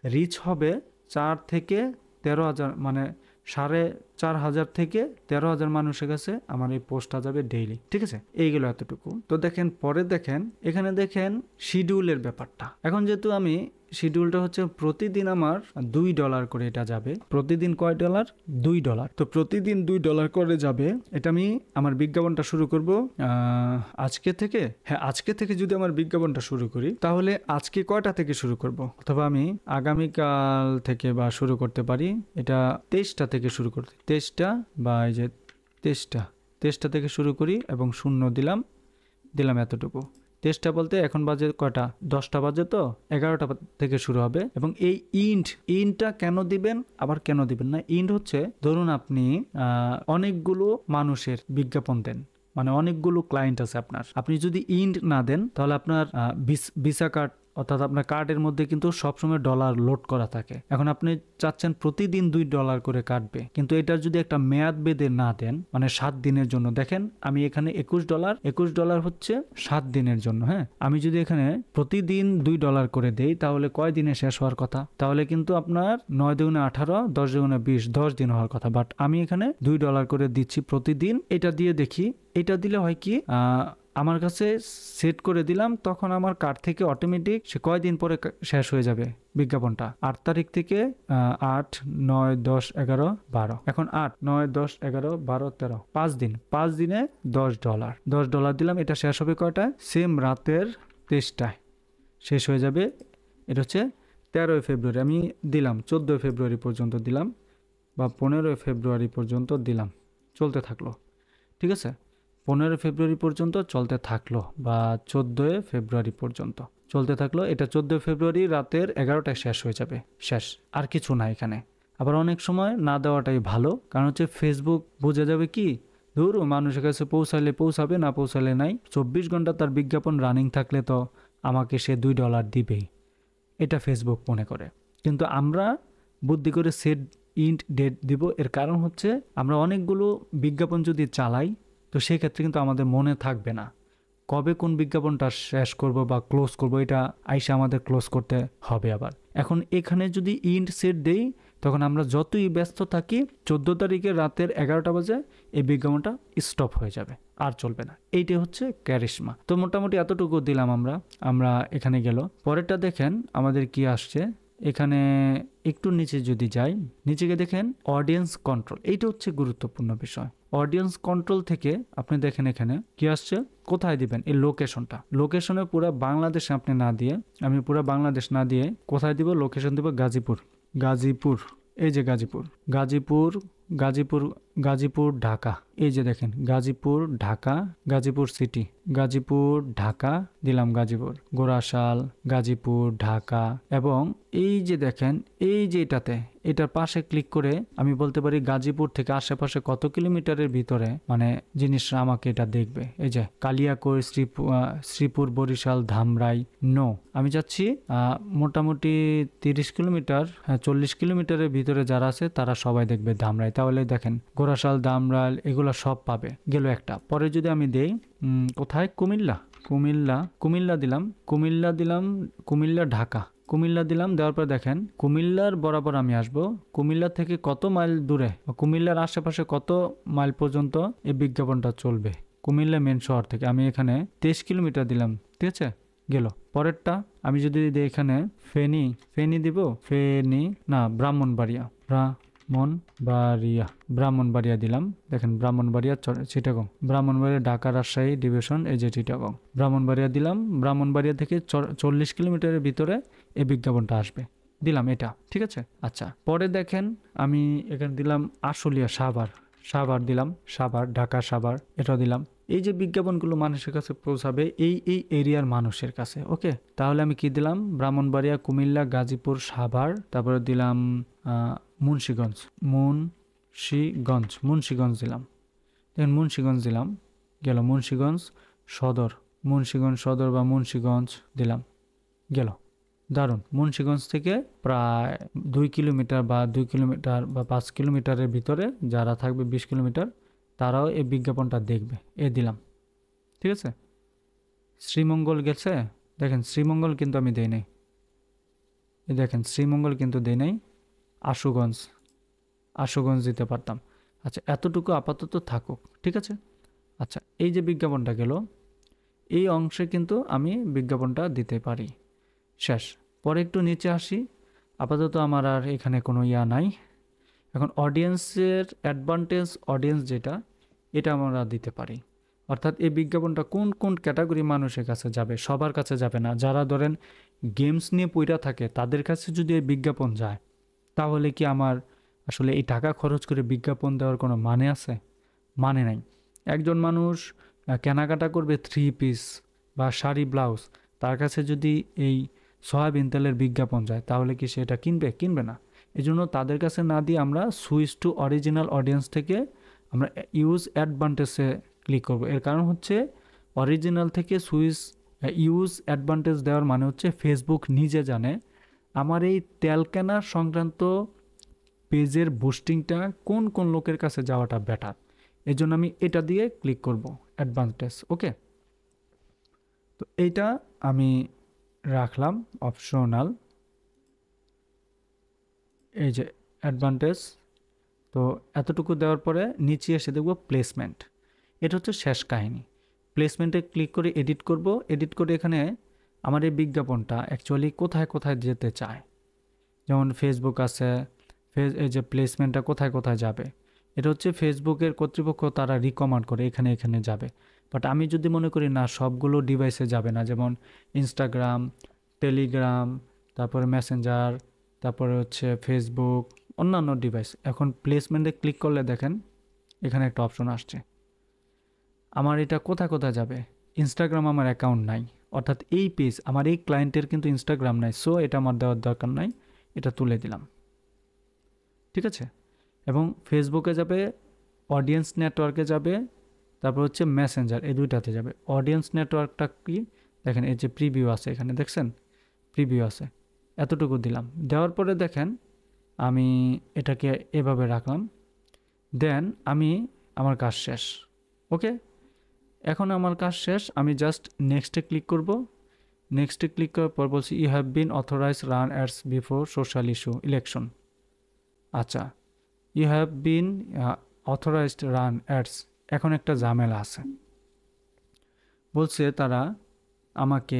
রিচ হবে 4,000 থেকে 13,000 মানে 4,500 থেকে 13,000 মানুষের কাছে আমার এই পোস্টটা যাবে ডেইলি। ঠিক আছে, এইগুলো এতটুকু। তো দেখেন পরে দেখেন এখানে দেখেন শিডিউলের ব্যাপারটা। এখন যেহেতু আমি শিডিউলটা হচ্ছে প্রতিদিন আমার $2 করে এটা যাবে। প্রতিদিন কয় ডলার? $2। তো প্রতিদিন $2 করে যাবে। এটা আমি আমার বিজ্ঞাপনটা শুরু করব আজকে থেকে। হ্যাঁ, আজকে থেকে যদি আমার বিজ্ঞাপনটা শুরু করি তাহলে আজকে কয়টা থেকে শুরু করব, অথবা আমি আগামীকাল থেকে বা শুরু করতে পারি। এটা 23টা থেকে শুরু করতে, 23টা বা এই যে 23টা থেকে শুরু করি এবং শূন্য দিলাম এতটুকু। 23টা বলতে এখন বাজে কয়টা? 10টা বাজে, তো 11টা থেকে শুরু হবে। এবং এই ইন্টটা কেন দিবেন, আবার কেন দিবেন না? ইন্ট হচ্ছে ধরুন আপনি অনেকগুলো মানুষের বিজ্ঞাপন দেন, মানে অনেকগুলো ক্লায়েন্ট আছে আপনার। আপনি যদি ইন্ট না দেন তাহলে আপনার ভিসা কার্ড, অর্থাৎ আপনার কার্ডের মধ্যে কিন্তু সবসময় ডলার লোড করা থাকে। এখন আপনি চাচ্ছেন প্রতিদিন $2 করে কাটবে, কিন্তু এটার যদি একটা মেয়াদ বেঁধে না দেন, মানে 7 দিনের জন্য, দেখেন আমি এখানে $21 হচ্ছে 7 দিনের জন্য। হ্যাঁ, আমি যদি এখানে প্রতিদিন $2 করে দেই তাহলে কয় দিনে শেষ হওয়ার কথা? তাহলে কিন্তু আপনার 9 দুগুণে 18, 10 দুগুণে 20, 10 দিন হওয়ার কথা। বাট আমি এখানে $2 করে দিচ্ছি প্রতিদিন। এটা দিয়ে দেখি, এটা দিলে হয় কি, আমার কাছে সেট করে দিলাম, তখন আমার কার্ড থেকে অটোমেটিক সে কয়দিন পরে শেষ হয়ে যাবে বিজ্ঞাপনটা। 8 তারিখ থেকে 8, 9, 10, 11, 12। এখন 8, 9, 10, 11, 12, 13, 5 দিন। 5 দিনে $10 দিলাম। এটা শেষ হবে কয়টায়? সেম রাতের 23টায় শেষ হয়ে যাবে। এটা হচ্ছে 13 ফেব্রুয়ারি। আমি দিলাম 14 ফেব্রুয়ারি পর্যন্ত দিলাম, বা 15 ফেব্রুয়ারি পর্যন্ত দিলাম, চলতে থাকলো। ঠিক আছে, 15 ফেব্রুয়ারি পর্যন্ত চলতে থাকলো, বা 14 ফেব্রুয়ারি পর্যন্ত চলতে থাকলো। এটা 14 ফেব্রুয়ারি রাতের 11টায় শেষ হয়ে যাবে, শেষ, আর কিছু না এখানে। আবার অনেক সময় না দেওয়াটাই ভালো, কারণ হচ্ছে ফেসবুক বুঝে যাবে কি, ধরো মানুষের কাছে পৌঁছালে পৌঁছাবে, না পৌঁছালে নাই। 24 ঘন্টা তার বিজ্ঞাপন রানিং থাকলে তো আমাকে সে $2 দিবেই, এটা ফেসবুক মনে করে। কিন্তু আমরা বুদ্ধি করে সেট ইন্ট ডেট দিব। এর কারণ হচ্ছে আমরা অনেকগুলো বিজ্ঞাপন যদি চালাই, তো সেক্ষেত্রে কিন্তু আমাদের মনে থাকবে না কবে কোন বিজ্ঞাপনটা শেষ করব বা ক্লোজ করব, এটা আইসা আমাদের ক্লোজ করতে হবে আবার। এখন এখানে যদি ইন্ট সেট দেই, তখন আমরা যতই ব্যস্ত থাকি 14 তারিখের রাতের 11টা বাজে এই বিজ্ঞাপনটা স্টপ হয়ে যাবে, আর চলবে না। এইটাই হচ্ছে ক্যারিশমা। তো মোটামুটি এতটুকু দিলাম আমরা এখানে গেল। পরেরটা দেখেন আমাদের কি আসছে। এখানে একটু নিচে যদি যাই, নিচে গিয়ে দেখেন অডিয়েন্স কন্ট্রোল। এইটা হচ্ছে গুরুত্বপূর্ণ বিষয়। অডিয়েন্স কন্ট্রোল থেকে আপনি দেখেন এখানে কি আসছে, কোথায় দিবেন এই লোকেশনটা। লোকেশনে পুরো বাংলাদেশে আপনি না দিয়ে, আমি পুরো বাংলাদেশ না দিয়ে কোথায় দিব, লোকেশন দিব গাজীপুর। এই যে গাজীপুর ঢাকা। এই যে দেখেন গাজীপুর সিটি, গাজীপুর ঢাকা দিলাম, গাজীপুর গোরাশাল, গাজীপুর ঢাকা। এবং এই যে দেখেন, এই যে এটার পাশে ক্লিক করে আমি বলতে পারি গাজীপুর থেকে আশেপাশে কত কিলোমিটারের ভিতরে মানে জিনিসটা আমাকে এটা দেখবে। এই যে কালিয়াকৈর, শ্রীপুর, বরিশাল, ধামরাই। আমি যাচ্ছি মোটামুটি 30 কিলোমিটার, 40 কিলোমিটারের ভিতরে যারা আছে তারা সবাই দেখবে ধামরাই। তাহলে দেখেন গোরাশাল, ধামরাই এগুলো সব পাবে। গেল একটা। পরে যদি আমি দেই কোথায়, কুমিল্লা দিলাম, কুমিল্লা ঢাকা, কুমিল্লা দিলাম। দেওয়ার পর দেখেন কুমিল্লার বরাবর আমি আসব। কুমিল্লা থেকে কত মাইল দূরে, কুমিল্লার আশেপাশে কত মাইল পর্যন্ত এই বিজ্ঞাপনটা চলবে, কুমিল্লা মেন শহর থেকে। আমি এখানে 23 কিলোমিটার দিলাম। ঠিক আছে, গেল। পরেরটা আমি যদি দিই এখানে ফেনী দিব, ব্রাহ্মণবাড়িয়া দিলাম। দেখেন ব্রাহ্মণবাড়িয়া, চিটাগং, ব্রাহ্মণবাড়িয়া, ঢাকা, রাজশাহী ডিভিশন, এই যে চিটাগং। ব্রাহ্মণবাড়িয়া দিলাম। ব্রাহ্মণবাড়িয়া থেকে 40 কিলোমিটারের ভিতরে এই বিজ্ঞাপনটা আসবে, দিলাম এটা। ঠিক আছে, আচ্ছা। পরে দেখেন আমি এখানে দিলাম আশুলিয়া, সাভার দিলাম, ঢাকা সাভার, এটা দিলাম। এই যে বিজ্ঞাপনগুলো মানুষের কাছে পৌঁছাবে এই এরিয়ার মানুষের কাছে। ওকে, তাহলে আমি কি দিলাম, ব্রাহ্মণবাড়িয়া, কুমিল্লা, গাজীপুর, সাভার, তারপরে দিলাম মুন্সিগঞ্জ দিলাম। দেখেন মুন্সিগঞ্জ দিলাম, গেল। মুন্সিগঞ্জ সদর বা মুন্সিগঞ্জ দিলাম, গেল। দারুণ। মুন্সিগঞ্জ থেকে প্রায় 2 কিলোমিটার বা 5 কিলোমিটারের ভিতরে যারা থাকবে, 20 কিলোমিটার, তারাও এই বিজ্ঞাপনটা দেখবে। দিলাম। ঠিক আছে, শ্রীমঙ্গল গেছে। দেখেন শ্রীমঙ্গল কিন্তু আমি দেই নাই, দেখেন শ্রীমঙ্গল কিন্তু দেই নাই। আশুগঞ্জ আশুগঞ্জ দিতে পারতাম। আচ্ছা, এতটুকু আপাতত থাকুক, ঠিক আছে। আচ্ছা, এই যে বিজ্ঞাপনটা গেল, এই অংশে কিন্তু আমি বিজ্ঞাপনটা দিতে পারি। শেষ। পরে একটু নিচে আসি, আপাতত আমার আর এখানে কোনো নাই। এখন অডিয়েন্সের অ্যাডভান্টেজ, অডিয়েন্স যেটা, এটা আমরা দিতে পারি। অর্থাৎ এই বিজ্ঞাপনটা কোন কোন ক্যাটাগরি মানুষের কাছে যাবে, সবার কাছে যাবে না। যারা ধরেন গেমস নিয়ে পইরা থাকে তাদের কাছে যদি এই বিজ্ঞাপন যায়, তাহলে কি আমার আসলে এই টাকা খরচ করে বিজ্ঞাপন দেওয়ার কোনো মানে আছে? মানে নাই। একজন মানুষ কেনাকাটা করবে থ্রি পিস বা শাড়ি ব্লাউজ, তার কাছে যদি এই সয়াবিন তেলের বিজ্ঞাপন যায়, তাহলে কি সে এটা কিনবে? কিনবে না। এই জন্য তাদের কাছে না দিয়ে আমরা সুইচ টু অরিজিনাল অডিয়েন্স থেকে আমরা ইউজ অ্যাডভান্টেজে ক্লিক করব। এর কারণ হচ্ছে অরিজিনাল থেকে সুইচ ইউজ অ্যাডভান্টেজ দেওয়ার মানে হচ্ছে ফেসবুক নিজে জানে আমার এই তেল কেনার সংক্রান্ত পেজের বুস্টিংটা কোন কোন লোকের কাছে যাওয়াটা বেটার। এই জন্য আমি এটা দিয়ে ক্লিক করব, অ্যাডভান্টেজ। ওকে, তো এইটা আমি রাখলাম অপশনাল। এই যে অ্যাডভান্টেজ, তো এতটুকু দেওয়ার পরে নিচে এসে দেখব প্লেসমেন্ট। এটা হচ্ছে শেষ কাহিনী। প্লেসমেন্টে ক্লিক করে এডিট করব। এডিট করে এখানে আমার এই বিজ্ঞাপনটা অ্যাকচুয়ালি কোথায় কোথায় যেতে চায়, যেমন ফেসবুক আছে, এই যে প্লেসমেন্টটা কোথায় কোথায় যাবে, এটা হচ্ছে ফেসবুকের কর্তৃপক্ষ তারা রিকমেন্ড করে এখানে এখানে যাবে। বাট আমি যদি মনে করি না সবগুলো ডিভাইসে যাবে না, যেমন ইনস্টাগ্রাম, টেলিগ্রাম, তারপরে মেসেঞ্জার, তারপরে হচ্ছে ফেসবুক, অন্যান্য ডিভাইস, এখন প্লেসমেন্টে ক্লিক করলে দেখেন এখানে একটা অপশন আসছে। আমার এটা কোথায় কোথায় যাবে? ইনস্টাগ্রাম আমার অ্যাকাউন্ট নাই, অর্থাৎ এই পেজ আমার এই ক্লায়েন্টের কিন্তু ইনস্টাগ্রাম নাই, সো এটা আমার দেওয়ার দরকার নাই, এটা তুলে দিলাম, ঠিক আছে। এবং ফেসবুকে যাবে, অডিয়েন্স নেটওয়ার্কে যাবে, তারপর হচ্ছে মেসেঞ্জার, এই দুইটাতে যাবে। অডিয়েন্স নেটওয়ার্কটা কি দেখেন, এই যে প্রিভিউ আছে এখানে, দেখছেন প্রিভিউ আছে, এতটুকু দিলাম। দেওয়ার পরে দেখেন আমি এটাকে এভাবে রাখলাম, দেন আমি আমার কাজ শেষ। ওকে, এখন আমার কাজ শেষ, আমি জাস্ট নেক্সটে ক্লিক করব। নেক্সটে ক্লিক করার পর বলছি you have been authorise run ads before social issue election. আচ্ছা, you have been authorised run ads, এখন একটা ঝামেলা আছে। বলছে তারা আমাকে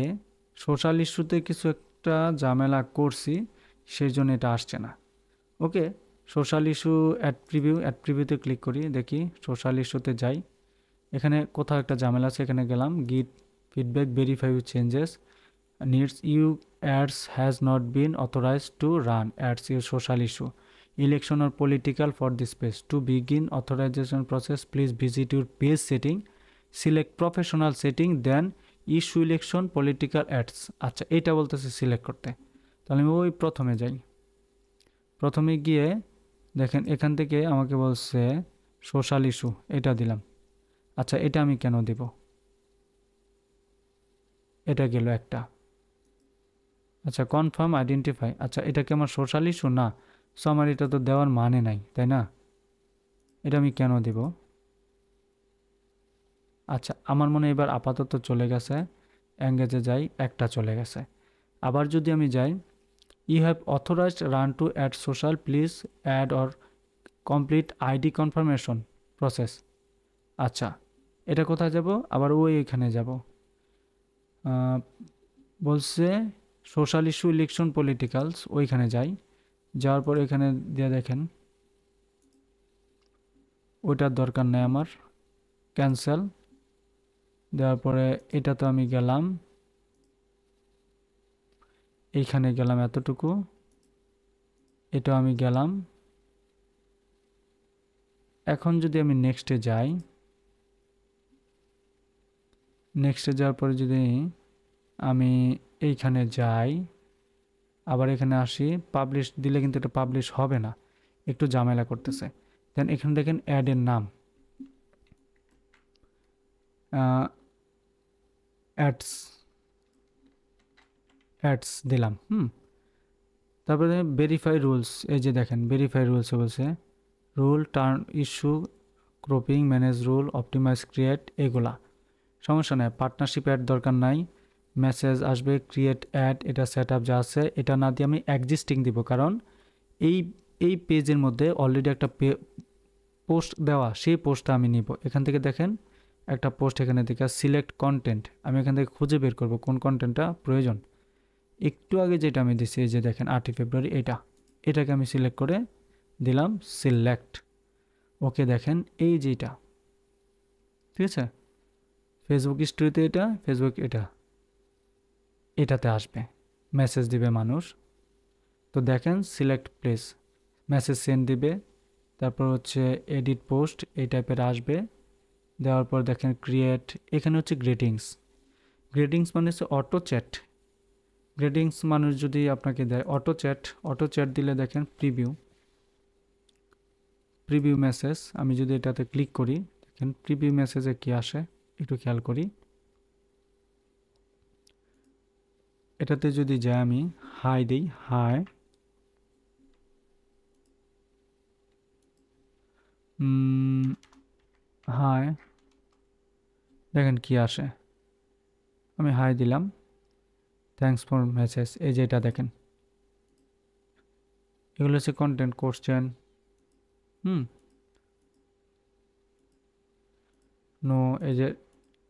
সোশ্যাল ইস্যুতে কিছু একটা ঝামেলা করছি, সেই জন্য এটা আসছে না। ওকে, সোশ্যাল ইস্যু অ্যাড প্রিভিউতে ক্লিক করি, দেখি সোশ্যাল ইস্যুতে যাই, এখানে কোথাও একটা ঝামেলা আছে, এখানে গেলাম, get feedback verify with changes needs you ads has not been authorized to run ads your social issue election or political for this page. To begin authorization process, please visit your page setting, select professional setting, then issue election political ads. আচ্ছা, এটা বলতেছে select করতে, তাহলে আমি ওই প্রথমে যাই। প্রথমে গিয়ে দেখেন এখান থেকে আমাকে বলছে সোশ্যাল ইস্যু, এটা দিলাম। আচ্ছা, এটা আমি কেন দেব? এটা গেল একটা। আচ্ছা, কনফার্ম আইডেন্টিফাই, আচ্ছা এটা কি আমার সোশ্যাল ইস্যু? না, সো আমার এটা তো দেওয়ার মানে নাই, তাই না? এটা আমি কেন দেব? আচ্ছা, আমার মনে এবার আপাতত চলে গেছে, এঙ্গেজে যাই, একটা চলে গেছে। আবার যদি আমি যাই, you have authorized run to ad social, please add or complete ID confirmation process. আচ্ছা, এটা কোথায় যাব? আবার ওই এখানে যাব, বলছে সোশ্যাল ইস্যু ইলেকশন পলিটিক্যালস, ওইখানে যাই। যাওয়ার পর এখানে দিয়ে দেখেন ওইটার দরকার নেই আমার, ক্যান্সেল। দেওয়ার পরে এটা তো আমি গেলাম, এইখানে গেলাম এতটুকু, এটা আমি গেলাম। এখন যদি আমি নেক্সটে যাই, নেক্সটে যাওয়ার পরে যদি আমি এইখানে যাই, আবার এখানে আসি, পাবলিশ দিলে কিন্তু এটা পাবলিশ হবে না, একটু ঝামেলা করতেছে। দেন এখানে দেখেন অ্যাডের নাম, অ্যাডস অ্যাডস দিলাম। তারপরে ভেরিফাই রুলস, এই যে দেখেন ভেরিফাই রুলসে বলছে rule, turn, issue, cropping, manage rule, optimise, create, এগুলা সমস্যা নেই। পার্টনারশিপ অ্যাড দরকার নাই, মেসেজ আসবে, ক্রিয়েট অ্যাড, এটা সেট আপ যা আছে এটা না দিয়ে আমি এক্সিস্টিং দিব, কারণ এই এই পেজের মধ্যে অলরেডি একটা পোস্ট দেওয়া, সেই পোস্টটা আমি নিব। এখান থেকে দেখেন একটা পোস্ট এখানে থেকে সিলেক্ট কন্টেন্ট, আমি এখান থেকে খুঁজে বের করব কোন কন্টেন্টটা প্রয়োজন। একটু আগে যেটা আমি দিছি এই যে দেখেন 8ই ফেব্রুয়ারি, এটাকে আমি সিলেক্ট করে দিলাম সিলেক্ট। ওকে, দেখেন এই যেটা, ঠিক আছে, ফেসবুক স্টোরিতে এটা, ফেসবুক এটাতে আসবে, মেসেজ দিবে মানুষ। তো দেখেন সিলেক্ট প্লেস, মেসেজ সেন্ড দিবে, তারপর হচ্ছে এডিট পোস্ট এই টাইপের আসবে। দেওয়ার পর দেখেন ক্রিয়েট, এখানে হচ্ছে গ্রেটিংস মানে হচ্ছে অটো চ্যাট। গ্রেটিংস মানুষ যদি আপনাকে দেয় অটো চ্যাট দিলে দেখেন প্রিভিউ মেসেজ। আমি যদি এটাতে ক্লিক করি, দেখেন প্রিভিউ মেসেজে কি আসে একটু খেয়াল করি। এটাতে যদি যাই আমি হাই দিই, হাই, হাই, দেখেন কি আসে। আমি হাই দিলাম, থ্যাঙ্কস ফর মেসেজ, এই যে এটা দেখেন, এগুলো হচ্ছে কন্টেন্ট কোশ্চেন। নো, এই যে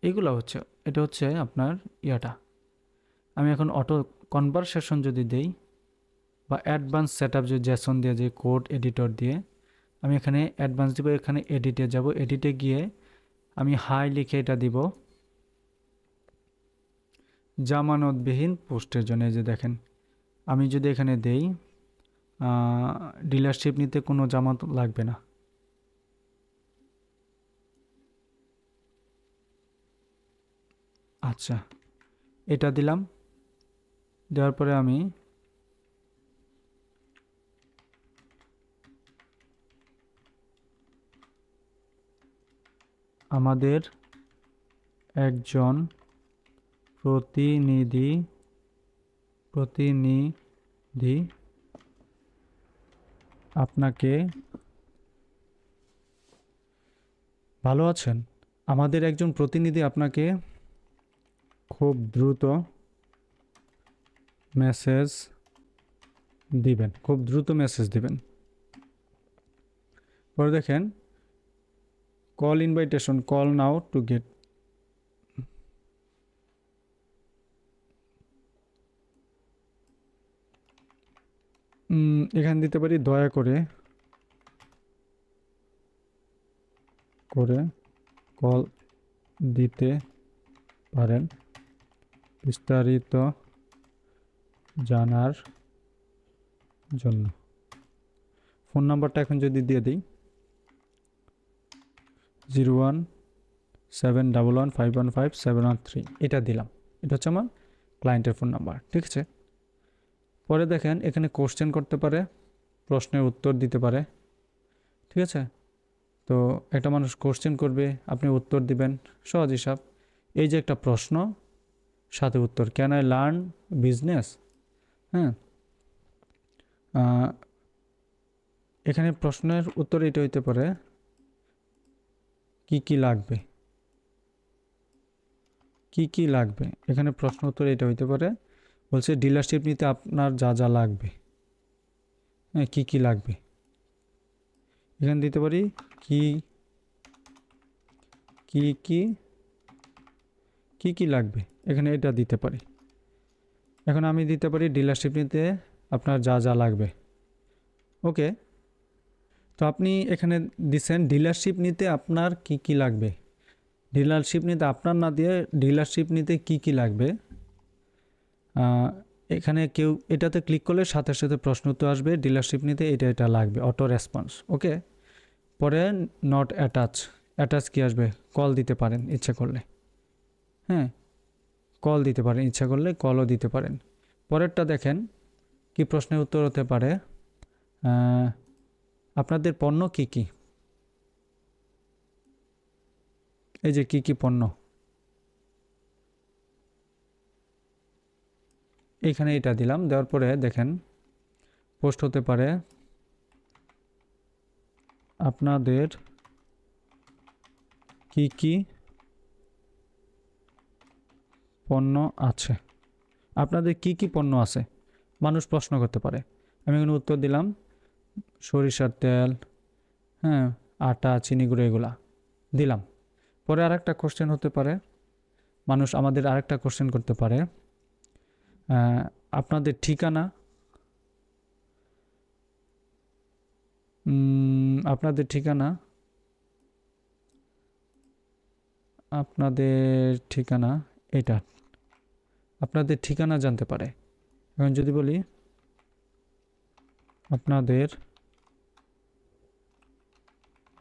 এগুলো হচ্ছে, এটা হচ্ছে আপনার ইয়াটা। আমি এখন অটো কনভারসেশন যদি দেই বা অ্যাডভান্স সেট আপ যদি জেসন দিয়ে, যে কোড এডিটর দিয়ে আমি এখানে অ্যাডভান্স দিব, এখানে এডিটে যাব, এডিটে গিয়ে আমি হাই লিখে এটা দিব জামানতবিহীন পোস্টের জন্য। এই যে দেখেন আমি যদি এখানে দেই ডিলারশিপ নিতে কোনো জামানত লাগবে না, আচ্ছা এটা দিলাম। দেওয়ার পরে আমি আমাদের একজন প্রতিনিধি আপনাকে, ভালো আছেন, আমাদের একজন প্রতিনিধি আপনাকে খুব দ্রুত মেসেজ দিবেন। পরে দেখেন call invitation, call now to get, এখানে দিতে পারি দয়া করে কল দিতে পারেন বিস্তারিত জানার জন্য। ফোন নাম্বারটা এখন যদি দিয়ে দিই 01711515713, এটা দিলাম, এটা হচ্ছে আমার ক্লায়েন্টের ফোন নাম্বার, ঠিক আছে। পরে দেখেন এখানে কোশ্চেন করতে পারে, প্রশ্নের উত্তর দিতে পারে, ঠিক আছে। তো একটা মানুষ কোশ্চেন করবে, আপনি উত্তর দিবেন, সহজ হিসাব। এই যে একটা প্রশ্ন সাথে উত্তর, ক্যান আই লার্ন বিজনেস, হ্যাঁ, এখানে প্রশ্নের উত্তর এটা হইতে পারে কি লাগবে, এখানে প্রশ্ন উত্তর এটা হইতে পারে, বলছে ডিলারশিপ নিতে আপনার যা যা লাগবে, হ্যাঁ কি লাগবে, এখানে দিতে পারি কি লাগবে, এখানে এটা দিতে পারি। এখন আমি দিতে পারি ডিলারশিপ নিতে আপনার যা যা লাগবে, ওকে। তো আপনি এখানে দিচ্ছেন ডিলারশিপ নিতে আপনার কি লাগবে, ডিলারশিপ নিতে আপনার না দিয়ে ডিলারশিপ নিতে কি লাগবে। এখানে কেউ এটাতে ক্লিক করলে সাথে সাথে প্রশ্ন উত্তর আসবে, ডিলারশিপ নিতে এটা লাগবে, অটো রেসপন্স, ওকে। পরে নট অ্যাটাচ কি আসবে, কল দিতে পারেন ইচ্ছা করলে, হ্যাঁ কল দিতে পারেন, ইচ্ছা করলে কলও দিতে পারেন। পরেরটা দেখেন কি প্রশ্নের উত্তর হতে পারে, আপনাদের পণ্য কি, এই যে কি পণ্য, এখানে এটা দিলাম। দেওয়ার পরে দেখেন পোস্ট হতে পারে আপনাদের কি পণ্য আছে, আপনাদের কি পণ্য আছে, মানুষ প্রশ্ন করতে পারে। আমি এখানে উত্তর দিলাম সরিষার তেল, হ্যাঁ, আটা, চিনি গুঁড়ো, এগুলা দিলাম। পরে আরেকটা কোশ্চেন হতে পারে, মানুষ আমাদের আরেকটা কোশ্চেন করতে পারে, আপনাদের ঠিকানা, আপনাদের ঠিকানা, আপনাদের ঠিকানা, এটা আপনাদের ঠিকানা জানতে পারে। এখন যদি বলি আপনাদের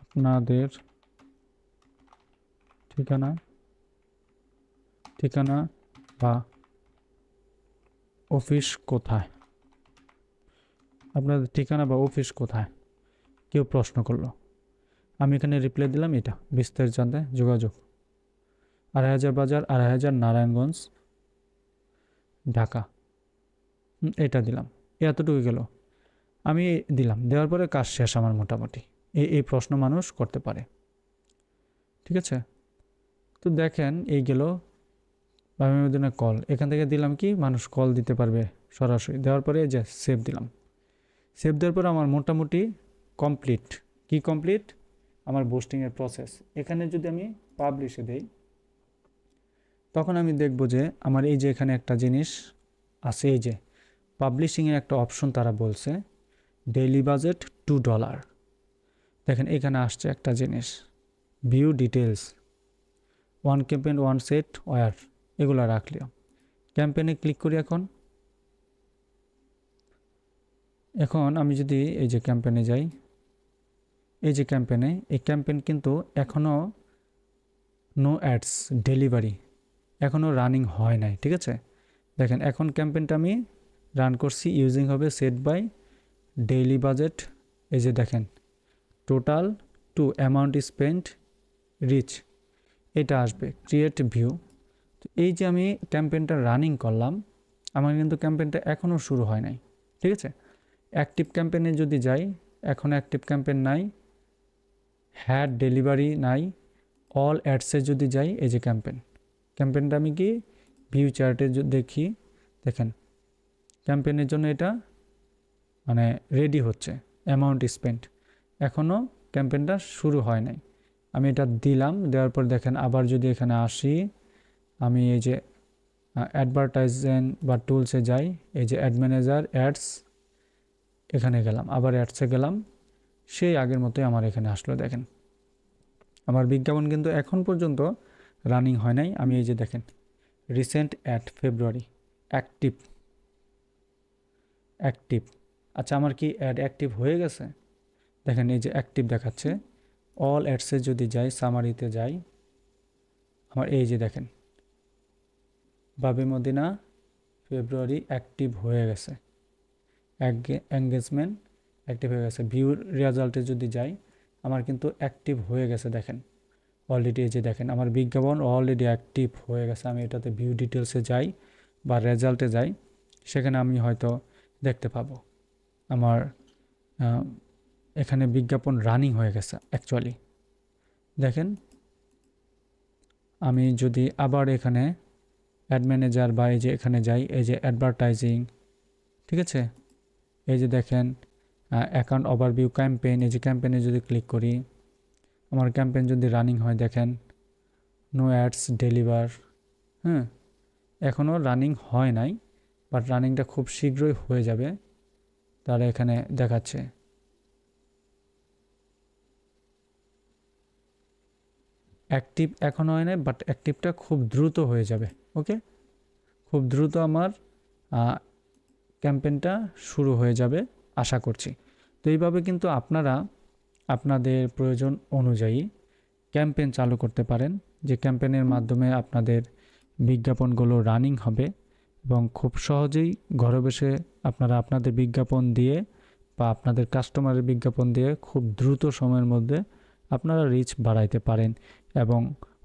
আপনাদের ঠিকানা, ঠিকানা বা অফিস কোথায়, আপনাদের ঠিকানা বা অফিস কোথায়, কেউ প্রশ্ন করলো, আমি এখানে রিপ্লাই দিলাম এটা, বিস্তারিত জানতে যোগাযোগ ২৮০০০ বাজার, ২৮০০০ নারায়ণগঞ্জ, ঢাকা। এটা দিলাম, এতটুকু গেল। আমি দিলাম, দেওয়ার পরে কাজ শেষ আমার মোটামুটি। এই প্রশ্ন মানুষ করতে পারে, ঠিক আছে। তো দেখেন এই গেল বামিমুদ্দিনের কল, এখান থেকে দিলাম কি মানুষ কল দিতে পারবে সরাসরি, দেওয়ার পরে যে সেভ দিলাম। সেভ দেওয়ার পরে আমার মোটামুটি কমপ্লিট। কি কমপ্লিট? আমার বুস্টিংয়ের প্রসেস। এখানে যদি আমি পাবলিশে দেই, তখন আমি দেখব যে আমার এই যে এখানে একটা জিনিস আছে, এই যে পাবলিশিংয়ের একটা অপশন তারা বলছে ডেইলি বাজেট $2। দেখেন এখানে আসছে একটা জিনিস, view details, one campaign, one set, war, এগুলো রাখলাম। ক্যাম্পেইনে ক্লিক করি। এখন আমি যদি এই যে ক্যাম্পেইনে যাই, এই যে ক্যাম্পেইনে, এই ক্যাম্পেইন কিন্তু এখনও নো অ্যাডস ডেলিভারি এখনও রানিং হয় নাই, ঠিক আছে। দেখেন এখন ক্যাম্পেইনটা আমি রান করছি, ইউজিং হবে সেট বাই ডেইলি বাজেট। এই যে দেখেন total to amount spent reach, এটা আসবে ক্রিয়েট ভিউ। তো এই যে আমি ক্যাম্পেইনটা রানিং করলাম, আমার কিন্তু ক্যাম্পেইনটা এখনও শুরু হয় নাই, ঠিক আছে। অ্যাক্টিভ ক্যাম্পেইনে যদি যাই, এখন অ্যাক্টিভ ক্যাম্পেইন নাই, হ্যাড ডেলিভারি নাই, অল অ্যাডসে যদি যাই, এই যে ক্যাম্পেইনটা আমি কি ভিউ চার্টে দেখি, দেখেন ক্যাম্পেইনের জন্য এটা মানে রেডি হচ্ছে, অ্যামাউন্ট স্পেন্ট, এখনও ক্যাম্পেইনটা শুরু হয় নাই। আমি এটা দিলাম, দেওয়ার পর দেখেন আবার যদি এখানে আসি, আমি এই যে অ্যাডভার্টাইজমেন্ট বা টুলসে যাই, এই যে অ্যাড ম্যানেজার, অ্যাডস, এখানে গেলাম, আবার অ্যাডসে গেলাম, সেই আগের মতোই আমার এখানে আসলো। দেখেন আমার বিজ্ঞাপন কিন্তু এখন পর্যন্ত রানিং হয় নাই। আমি এই যে দেখেন রিসেন্ট অ্যাড ফেব্রুয়ারি, অ্যাক্টিভ, আচ্ছা আমার কি অ্যাড অ্যাক্টিভ হয়ে গেছে? দেখেন এই যে অ্যাক্টিভ দেখাচ্ছে। অল অ্যাডসে যদি যাই, সামারিতে যাই, আমার এই যে দেখেন বাবে মদিনা ফেব্রুয়ারি অ্যাক্টিভ হয়ে গেছে, এঙ্গেজমেন্ট অ্যাক্টিভ হয়ে গেছে। ভিউ রেজাল্টে যদি যাই, আমার কিন্তু অ্যাক্টিভ হয়ে গেছে, দেখেন অলরেডি। এই যে দেখেন আমার বিজ্ঞাপন অলরেডি অ্যাক্টিভ হয়ে গেছে। আমি এটাতে ভিউ ডিটেলসে যাই বা রেজাল্টে যাই, সেখানে আমি হয়তো দেখতে পাবো আমার এখানে বিজ্ঞাপন রানিং হয়ে গেছে অ্যাকচুয়ালি। দেখেন আমি যদি আবার এখানে অ্যাড ম্যানেজার বা এই যে এখানে যাই, এই যে অ্যাডভার্টাইজিং, ঠিক আছে, এই যে দেখেন অ্যাকাউন্ট ওভারভিউ ক্যাম্পেইন, এই যে ক্যাম্পেইনে যদি ক্লিক করি, আমার ক্যাম্পেইন যদি রানিং হয়, দেখেন নো অ্যাডস ডেলিভার, হ্যাঁ এখনও রানিং হয় নাই, বাট রানিংটা খুব শীঘ্রই হয়ে যাবে, তারা এখানে দেখাচ্ছে। অ্যাক্টিভ এখনও হয় নাই, বাট অ্যাক্টিভটা খুব দ্রুত হয়ে যাবে। ওকে, খুব দ্রুত আমার ক্যাম্পেইনটা শুরু হয়ে যাবে আশা করছি। তো এইভাবে কিন্তু আপনারা আপনাদের প্রয়োজন অনুযায়ী ক্যাম্পেইন চালু করতে পারেন, যে ক্যাম্পেইনের মাধ্যমে আপনাদের বিজ্ঞাপনগুলো রানিং হবে এবং খুব সহজেই ঘরে বসে আপনারা আপনাদের বিজ্ঞাপন দিয়ে বা আপনাদের কাস্টমারের বিজ্ঞাপন দিয়ে খুব দ্রুত সময়ের মধ্যে আপনারা রিচ বাড়াইতে পারেন এবং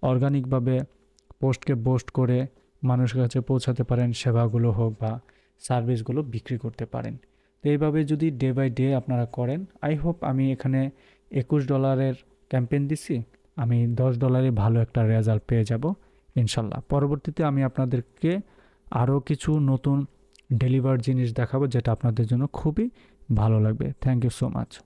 অর্গানিকভাবে পোস্টকে বুস্ট করে মানুষের কাছে পৌঁছাতে পারেন, সেবাগুলো হোক বা সার্ভিসগুলো বিক্রি করতে পারেন। তো এইভাবে যদি ডে বাই ডে আপনারা করেন, আই হোপ, আমি এখানে $21 ক্যাম্পেইন দিছি, আমি $10 ভালো একটা রেজাল্ট পেয়ে যাব ইনশাল্লাহ। পরবর্তীতে আমি আপনাদেরকে আরও কিছু নতুন ডেলিভার জিনিস দেখাবো, যেটা আপনাদের জন্য খুবই ভালো লাগবে। Thank you so much.